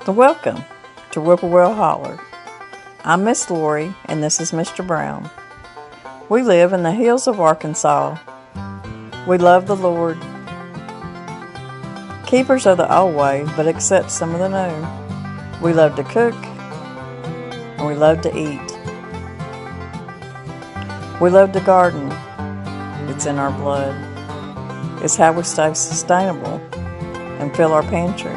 Welcome to Whippoorwill Holler. I'm Miss Lori and this is Mr. Brown. We live in the hills of Arkansas. We love the Lord. Keepers of the old way, but accept some of the new. We love to cook and we love to eat. We love to garden. It's in our blood. It's how we stay sustainable and fill our pantry.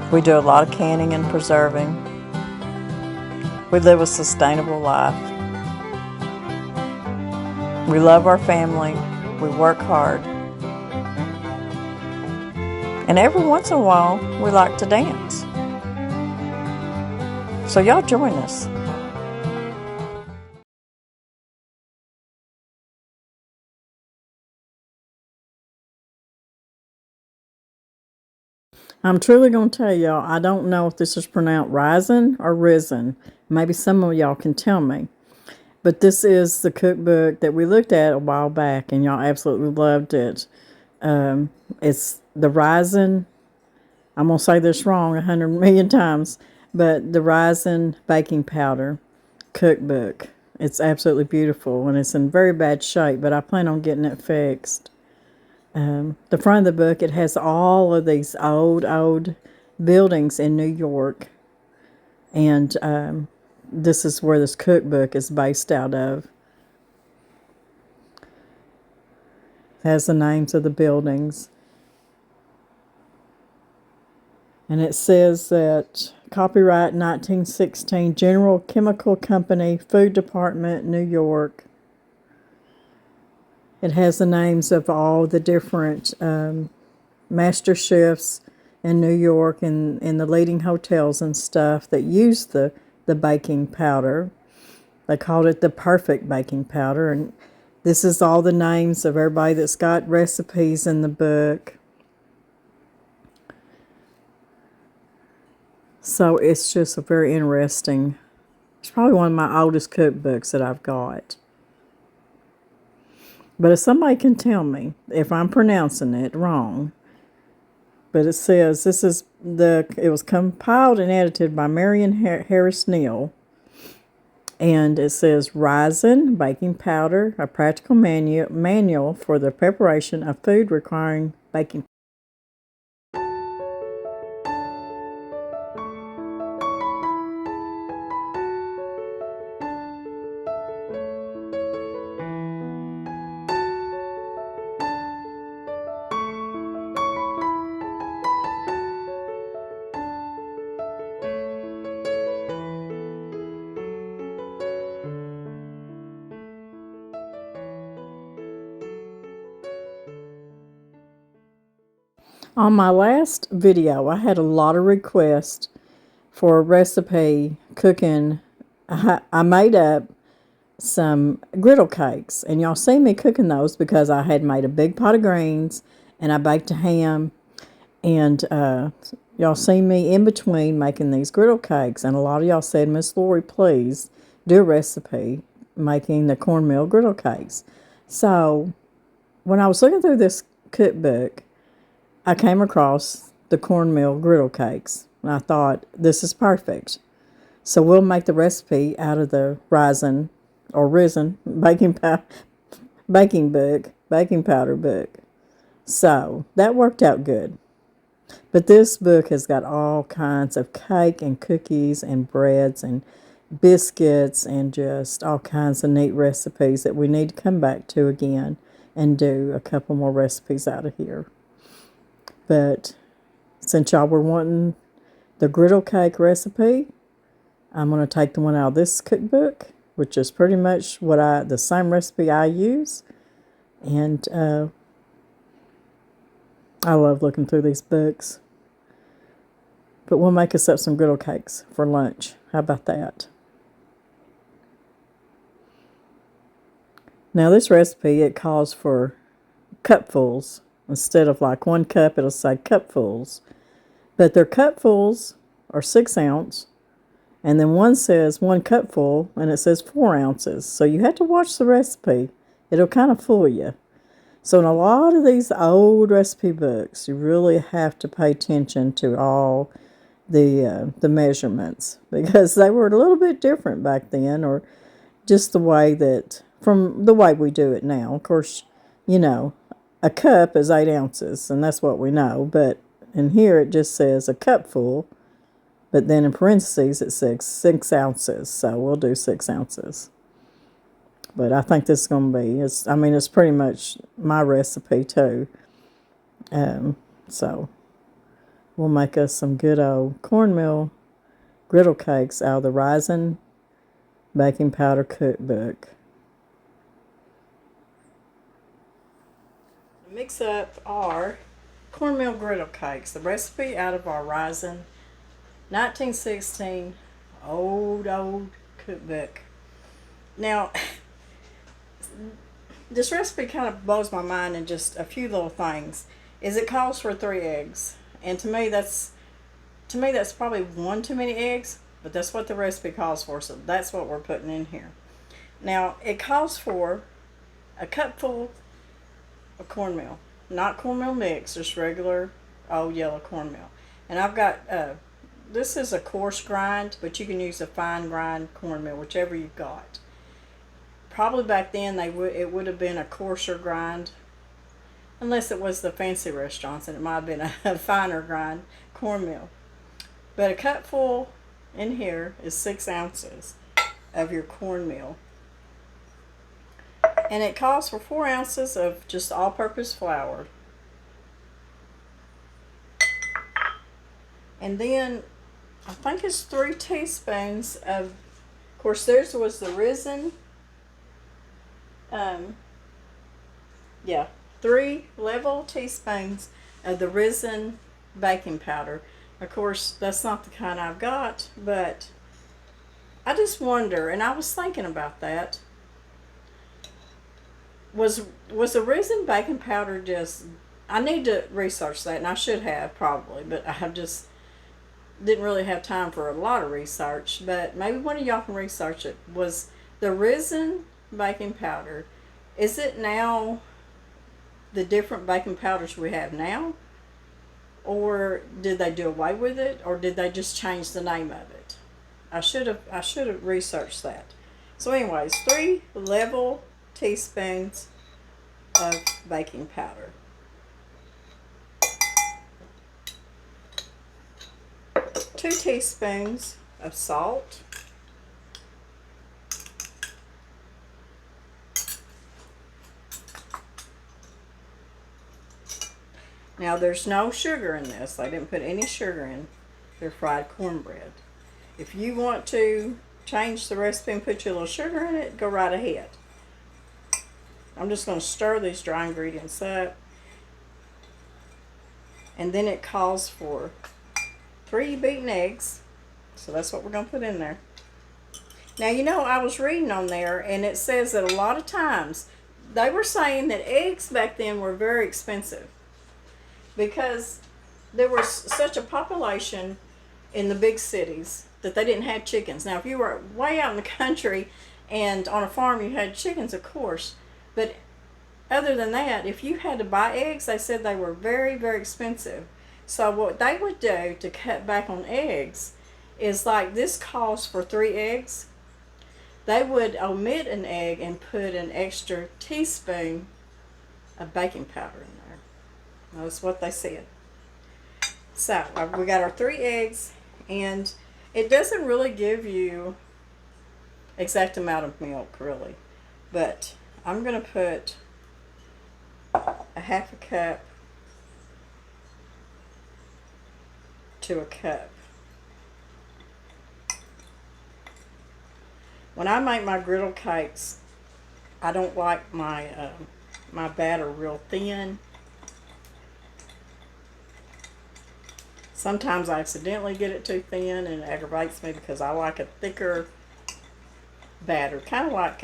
We do a lot of canning and preserving. We live a sustainable life. We love our family. We work hard. And every once in a while, we like to dance. So y'all join us. I'm truly going to tell y'all, I don't know if this is pronounced Ryzon or Ryzon. Maybe some of y'all can tell me. But this is the cookbook that we looked at a while back, and y'all absolutely loved it. It's the Ryzon, I'm going to say this wrong 100 million times, but the Ryzon baking powder cookbook. It's absolutely beautiful, and it's in very bad shape, but I plan on getting it fixed. The front of the book, it has all of these old buildings in New York. And this is where this cookbook is based out of. It has the names of the buildings. And it says that copyright 1916, General Chemical Company, Food Department, New York. It has the names of all the different master chefs in New York and in the leading hotels and stuff that use the baking powder. They called it the perfect baking powder. And this is all the names of everybody that's got recipes in the book. So it's just a very interesting, it's probably one of my oldest cookbooks that I've got. But if somebody can tell me if I'm pronouncing it wrong, but it says it was compiled and edited by Marion Harris Neal, and it says Ryzon baking powder, a practical manual for the preparation of food requiring baking. On my last video, I had a lot of requests for a recipe cooking. I made up some griddle cakes, and y'all see me cooking those because I had made a big pot of greens and I baked a ham, and y'all see me in between making these griddle cakes, and a lot of y'all said, Miss Lori, please do a recipe making the cornmeal griddle cakes. So when I was looking through this cookbook, I came across the cornmeal griddle cakes, and I thought, this is perfect. So we'll make the recipe out of the Ryzon baking powder book. So that worked out good. But this book has got all kinds of cake and cookies and breads and biscuits and just all kinds of neat recipes that we need to come back to again and do a couple more recipes out of here. But since y'all were wanting the griddle cake recipe, I'm going to take the one out of this cookbook, which is pretty much the same recipe I use. And I love looking through these books. But we'll make us up some griddle cakes for lunch. How about that? Now this recipe, it calls for cupfuls. Instead of like 1 cup, it'll say cupfuls. But their cupfuls are 6 ounce. And then one says 1 cupful, and it says 4 ounces. So you have to watch the recipe. It'll kind of fool you. So in a lot of these old recipe books, you really have to pay attention to all the measurements, because they were a little bit different back then, or just the way that, from the way we do it now. Of course, you know, a cup is 8 ounces, and that's what we know. But in here it just says a cupful, but then in parentheses it says 6 ounces. So we'll do 6 ounces. But I think this is going to be, it's pretty much my recipe too. So we'll make us some good old cornmeal griddle cakes out of the Ryzon baking powder cookbook. Mix up our cornmeal griddle cakes, the recipe out of our Ryzon 1916 old cookbook. Now, this recipe kind of blows my mind in just a few little things. It calls for 3 eggs, and to me that's probably one too many eggs, but that's what the recipe calls for, so that's what we're putting in here. Now, it calls for a cupful of cornmeal, not cornmeal mix, just regular old yellow cornmeal. And I've got this is a coarse grind, but you can use a fine grind cornmeal, whichever you've got. Probably back then it would have been a coarser grind, unless it was the fancy restaurants, and it might have been a finer grind cornmeal. But a cupful in here is 6 ounces of your cornmeal. And it calls for 4 ounces of just all-purpose flour. And then I think it's 3 teaspoons of course theirs was the Ryzon. 3 level teaspoons of the Ryzon baking powder. Of course, that's not the kind I've got, but I just wonder, and I was thinking about that. Was the Ryzon baking powder just, I need to research that, and I should have probably, but I have just didn't really have time for a lot of research, but maybe one of y'all can research it. Was the Ryzon baking powder, is it now the different baking powders we have now? Or did they do away with it, or did they just change the name of it? I should have researched that. So anyways, 3 level teaspoons of baking powder. 2 teaspoons of salt. Now there's no sugar in this. I didn't put any sugar in their fried cornbread. If you want to change the recipe and put your little sugar in it, go right ahead. I'm just going to stir these dry ingredients up. And then it calls for 3 beaten eggs. So that's what we're going to put in there. Now, you know, I was reading on there, and it says that a lot of times they were saying that eggs back then were very expensive, because there was such a population in the big cities that they didn't have chickens. Now, if you were way out in the country and on a farm, you had chickens, of course. But other than that, if you had to buy eggs, they said they were very, very expensive. So what they would do to cut back on eggs is, like this calls for 3 eggs. They would omit an egg and put an extra teaspoon of baking powder in there. That's what they said. So we got our 3 eggs, and it doesn't really give you exact amount of milk really, but I'm going to put a half a cup to a cup. When I make my griddle cakes, I don't like my my batter real thin. Sometimes I accidentally get it too thin, and it aggravates me, because I like a thicker batter, kind of like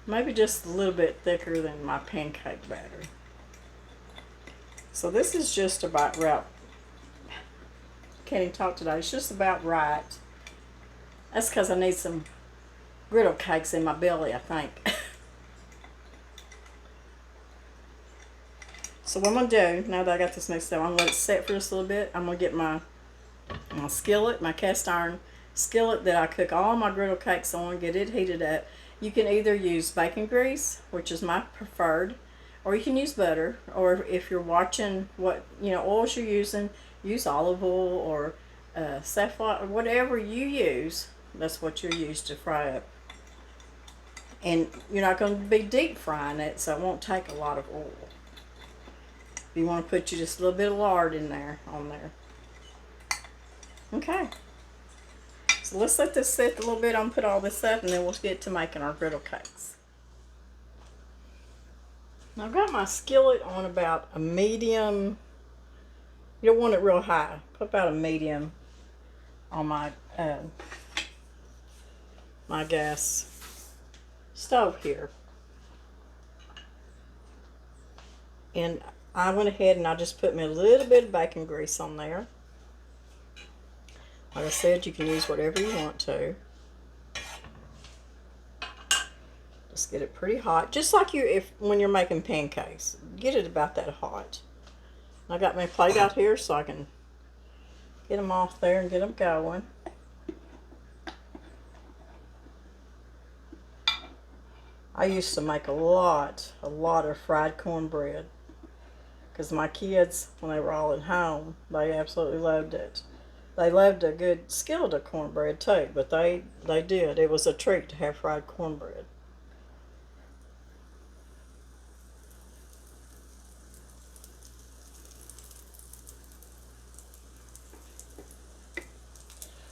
maybe just a little bit thicker than my pancake batter. So this is just about right. Can't even talk today. It's just about right. That's because I need some griddle cakes in my belly, I think. So what I'm going to do, now that I got this mixed up, I'm going to let it set for just a little bit. I'm going to get my skillet, my cast iron skillet that I cook all my griddle cakes on, get it heated up. You can either use bacon grease, which is my preferred, or you can use butter, or if you're watching what oils you're using, use olive oil or safflower, whatever you use, that's what you'll use to fry up. And you're not going to be deep frying it, so it won't take a lot of oil. You want to put just a little bit of lard in there, on there. Okay. So let's let this sit a little bit. I'm going to put all this up, and then we'll get to making our griddle cakes. Now I've got my skillet on about a medium. You don't want it real high. Put about a medium on my my gas stove here. And I went ahead and I just put me a little bit of bacon grease on there. Like I said, you can use whatever you want to. Just get it pretty hot, just like when you're making pancakes. Get it about that hot. I got my plate out here so I can get them off there and get them going. I used to make a lot of fried cornbread because my kids, when they were all at home, they absolutely loved it. They loved a good skillet of cornbread too, but they did. It was a treat to have fried cornbread.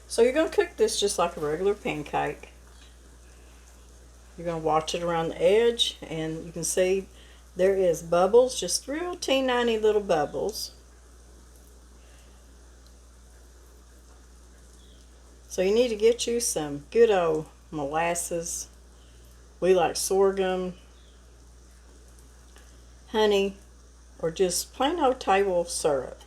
So you're going to cook this just like a regular pancake. You're going to watch it around the edge, and you can see there is bubbles, just real teeny little bubbles. So you need to get you some good old molasses. We like sorghum, honey, or just plain old table syrup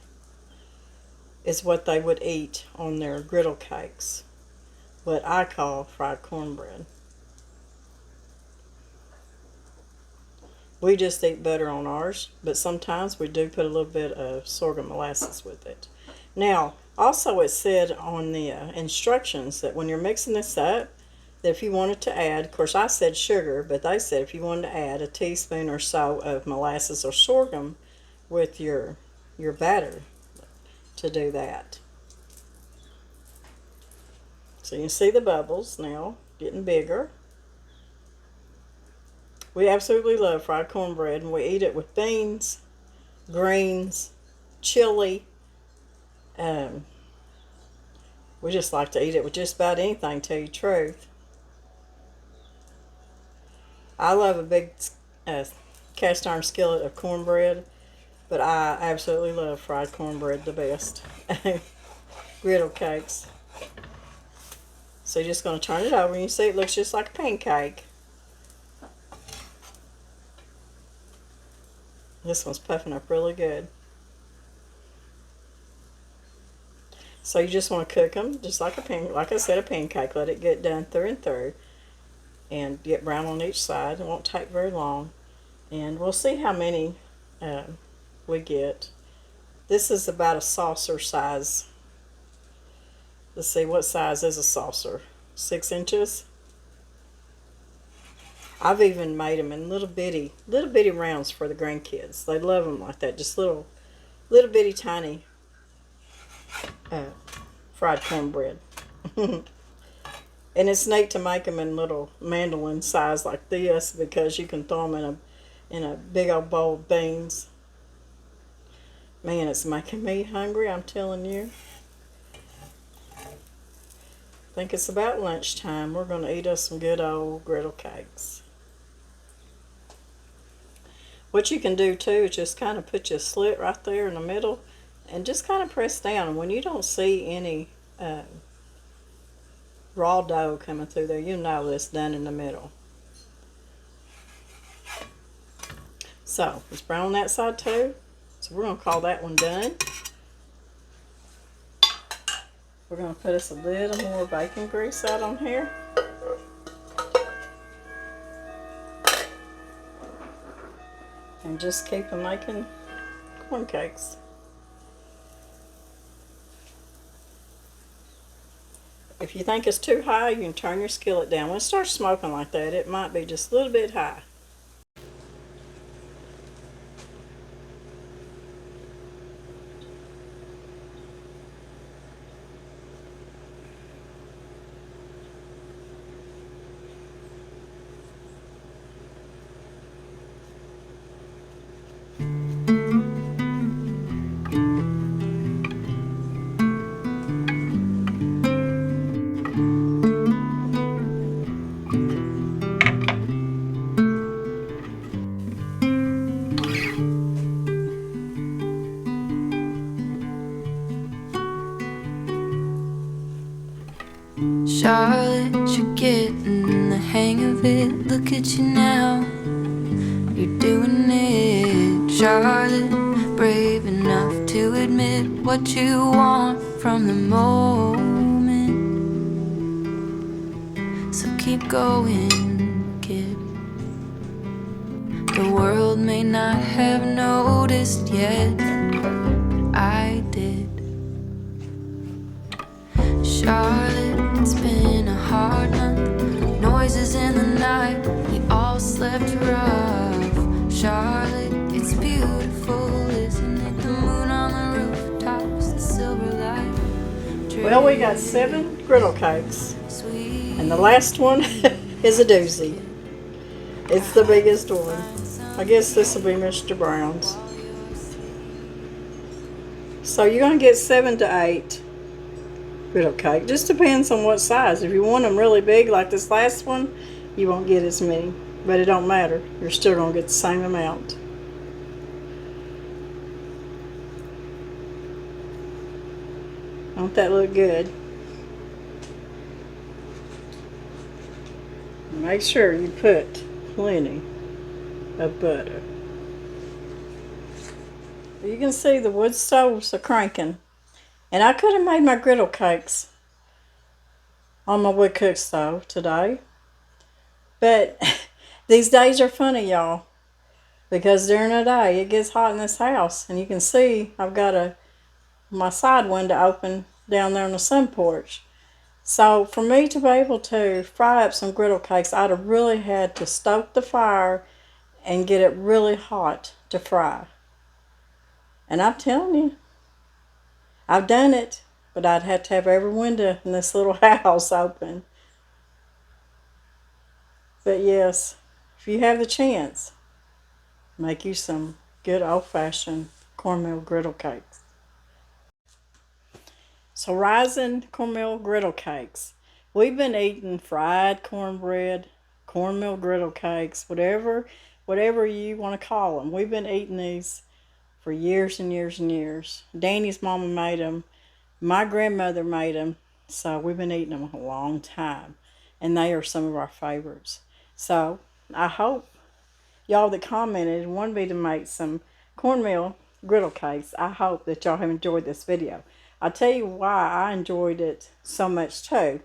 is what they would eat on their griddle cakes, what I call fried cornbread. We just eat butter on ours, but sometimes we do put a little bit of sorghum molasses with it. Now, also it said on the instructions that when you're mixing this up, that if you wanted to add, of course I said sugar, but they said if you wanted to add a teaspoon or so of molasses or sorghum with your batter, to do that. So you can see the bubbles now getting bigger. We absolutely love fried cornbread, and we eat it with beans, greens, chili. We just like to eat it with just about anything, to tell you the truth. I love a big cast iron skillet of cornbread, but I absolutely love fried cornbread the best. Griddle cakes. So you're just going to turn it over, and you see it looks just like a pancake. This one's puffing up really good. So you just want to cook them just like like I said, a pancake. Let it get done through and through, and get brown on each side. It won't take very long, and we'll see how many we get. This is about a saucer size. Let's see, what size is a saucer? 6 inches. I've even made them in little bitty rounds for the grandkids. They love them like that, just little bitty tiny fried cornbread. And it's neat to make them in little mandolin size like this, because you can throw them in a big old bowl of beans. Man, it's making me hungry, I'm telling you. I think it's about lunchtime. We're going to eat us some good old griddle cakes. What you can do too is just kind of put your slit right there in the middle and just kind of press down. And when you don't see any raw dough coming through there, you know it's done in the middle. So it's brown on that side too. So we're going to call that one done. We're going to put us a little more bacon grease out on here. And just keep them making corn cakes. If you think it's too high, you can turn your skillet down. When it starts smoking like that, it might be just a little bit high. Charlotte, you're getting the hang of it. Look at you now, you're doing it. Charlotte, brave enough to admit what you want from the moment. So keep going, kid. The world may not have noticed yet, but I did. Charlotte, it's been a hard month. Noises in the night, we all slept rough. Charlotte, it's beautiful, isn't it? The moon on the rooftops, the silver light. Well, we got 7 griddle cakes, and the last one is a doozy. It's the biggest one. I guess this will be Mr. Brown's. So you're going to get 7 to 8 griddle cake. Just depends on what size. If you want them really big like this last one, you won't get as many. But it don't matter. You're still going to get the same amount. Don't that look good? Make sure you put plenty of butter. You can see the wood stoves are cranking. And I could have made my griddle cakes on my wood cook stove today. But these days are funny, y'all. Because during the day, it gets hot in this house. And you can see I've got my side window open down there on the sun porch. So for me to be able to fry up some griddle cakes, I'd have really had to stoke the fire and get it really hot to fry. And I'm telling you, I've done it, but I'd have to have every window in this little house open. But yes, if you have the chance, make you some good old-fashioned cornmeal griddle cakes. So Ryzon cornmeal griddle cakes. We've been eating fried cornbread, cornmeal griddle cakes, whatever you want to call them. We've been eating these for years and years and years. Danny's mama made them. My grandmother made them. So we've been eating them a long time. And they are some of our favorites. So I hope y'all that commented and wanted me to make some cornmeal griddle cakes, I hope that y'all have enjoyed this video. I'll tell you why I enjoyed it so much too.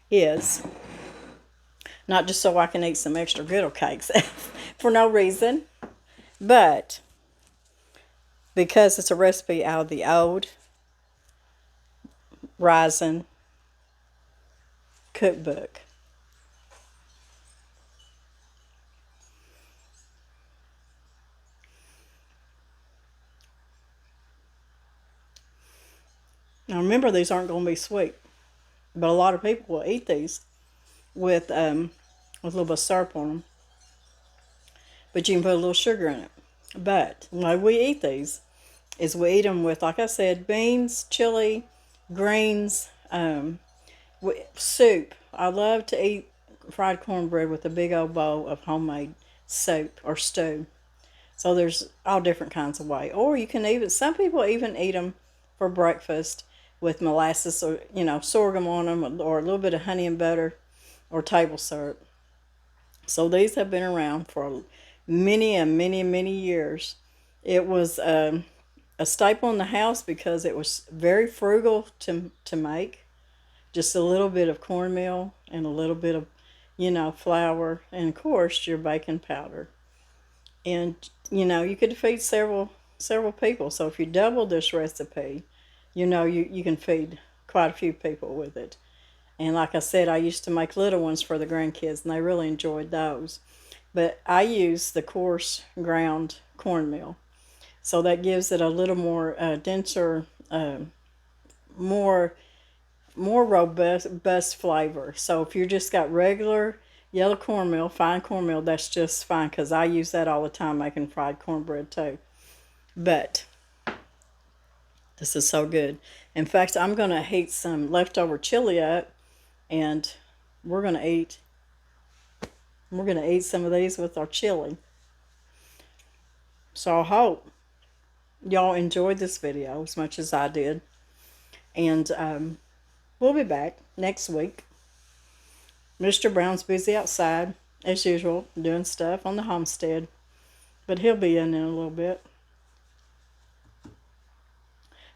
Is not just so I can eat some extra griddle cakes for no reason, but because it's a recipe out of the old Ryzon cookbook. Now remember, these aren't going to be sweet, but a lot of people will eat these with a little bit of syrup on them. But you can put a little sugar in it. But the way we eat these is we eat them with, like I said, beans, chili, greens, soup. I love to eat fried cornbread with a big old bowl of homemade soup or stew. So there's all different kinds of way. Or you can even, some people even eat them for breakfast with molasses or, sorghum on them, or a little bit of honey and butter or table syrup. So these have been around for many and many, many years. It was a staple in the house because it was very frugal to make. Just a little bit of cornmeal and a little bit of, flour, and of course your baking powder. And, you could feed several several people. So if you double this recipe, you can feed quite a few people with it. And like I said, I used to make little ones for the grandkids, and they really enjoyed those. But I use the coarse ground cornmeal. So that gives it a little more denser, more robust flavor. So if you just got regular yellow cornmeal, fine cornmeal, that's just fine, because I use that all the time making fried cornbread too. But this is so good. In fact, I'm going to heat some leftover chili up, and we're going to eat some of these with our chili. So I hope y'all enjoyed this video as much as I did. And we'll be back next week. Mr. Brown's busy outside, as usual, doing stuff on the homestead. But he'll be in a little bit.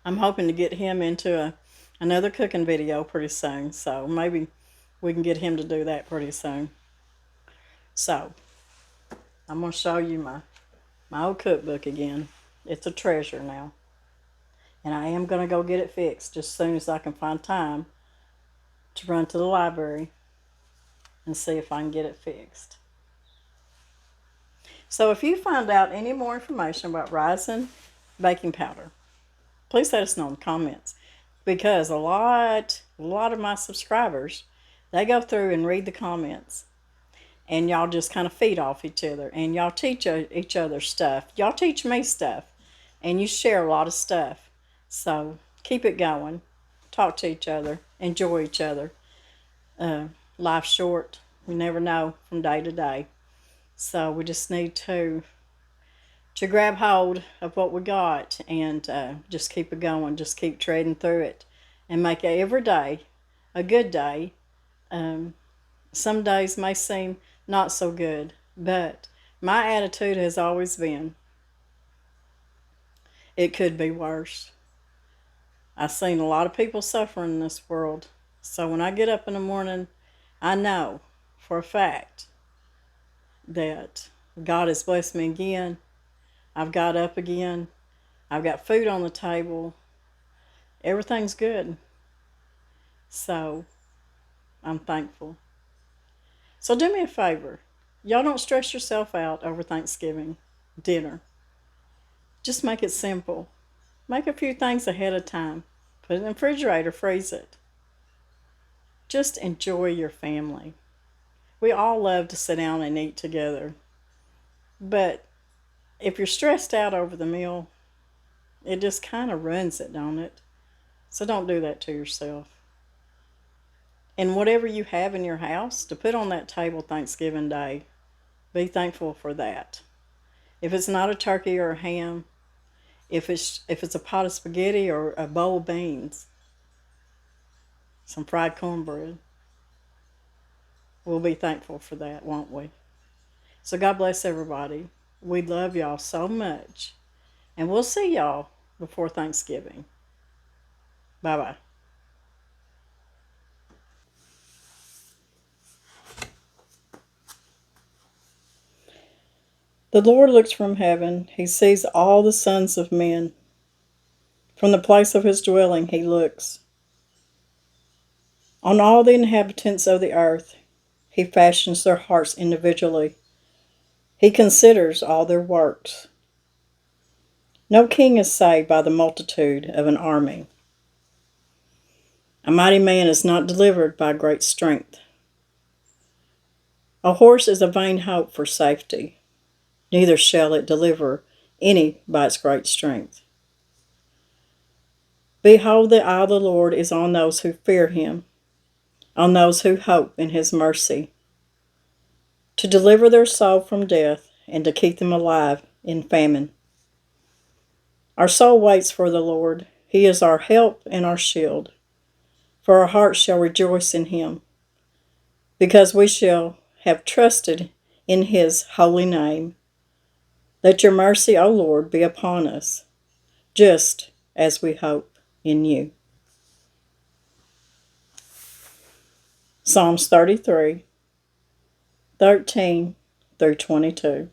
I'm hoping to get him into another cooking video pretty soon. So maybe we can get him to do that pretty soon. So, I'm going to show you my old cookbook again. It's a treasure now. And I am going to go get it fixed just as soon as I can find time to run to the library and see if I can get it fixed. So if you find out any more information about Ryzon baking powder, please let us know in the comments. Because a lot of my subscribers, they go through and read the comments. And y'all just kind of feed off each other. And y'all teach each other stuff. Y'all teach me stuff. And you share a lot of stuff. So keep it going. Talk to each other. Enjoy each other. Life's short. We never know from day to day. So we just need to grab hold of what we got. And just keep it going. Just keep treading through it. And make every day a good day. Some days may seem not so good. But my attitude has always been, it could be worse. I've seen a lot of people suffer in this world. So when I get up in the morning, I know for a fact that God has blessed me again. I've got up again. I've got food on the table. Everything's good. So I'm thankful. So do me a favor. Y'all don't stress yourself out over Thanksgiving dinner. Just make it simple. Make a few things ahead of time. Put it in the refrigerator, freeze it. Just enjoy your family. We all love to sit down and eat together. But if you're stressed out over the meal, it just kind of ruins it, don't it? So don't do that to yourself. And whatever you have in your house to put on that table Thanksgiving Day, be thankful for that. If it's not a turkey or a ham, if it's a pot of spaghetti or a bowl of beans, some fried cornbread, we'll be thankful for that, won't we? So God bless everybody. We love y'all so much. And we'll see y'all before Thanksgiving. Bye-bye. The Lord looks from heaven. He sees all the sons of men. From the place of his dwelling he looks on all the inhabitants of the earth. He fashions their hearts individually. He considers all their works. No king is saved by the multitude of an army. A mighty man is not delivered by great strength. A horse is a vain hope for safety. Neither shall it deliver any by its great strength. Behold, the eye of the Lord is on those who fear him, on those who hope in his mercy, to deliver their soul from death and to keep them alive in famine. Our soul waits for the Lord. He is our help and our shield. For our hearts shall rejoice in him, because we shall have trusted in his holy name. Let your mercy, O Lord, be upon us, just as we hope in you. Psalms 33, 13 through 22.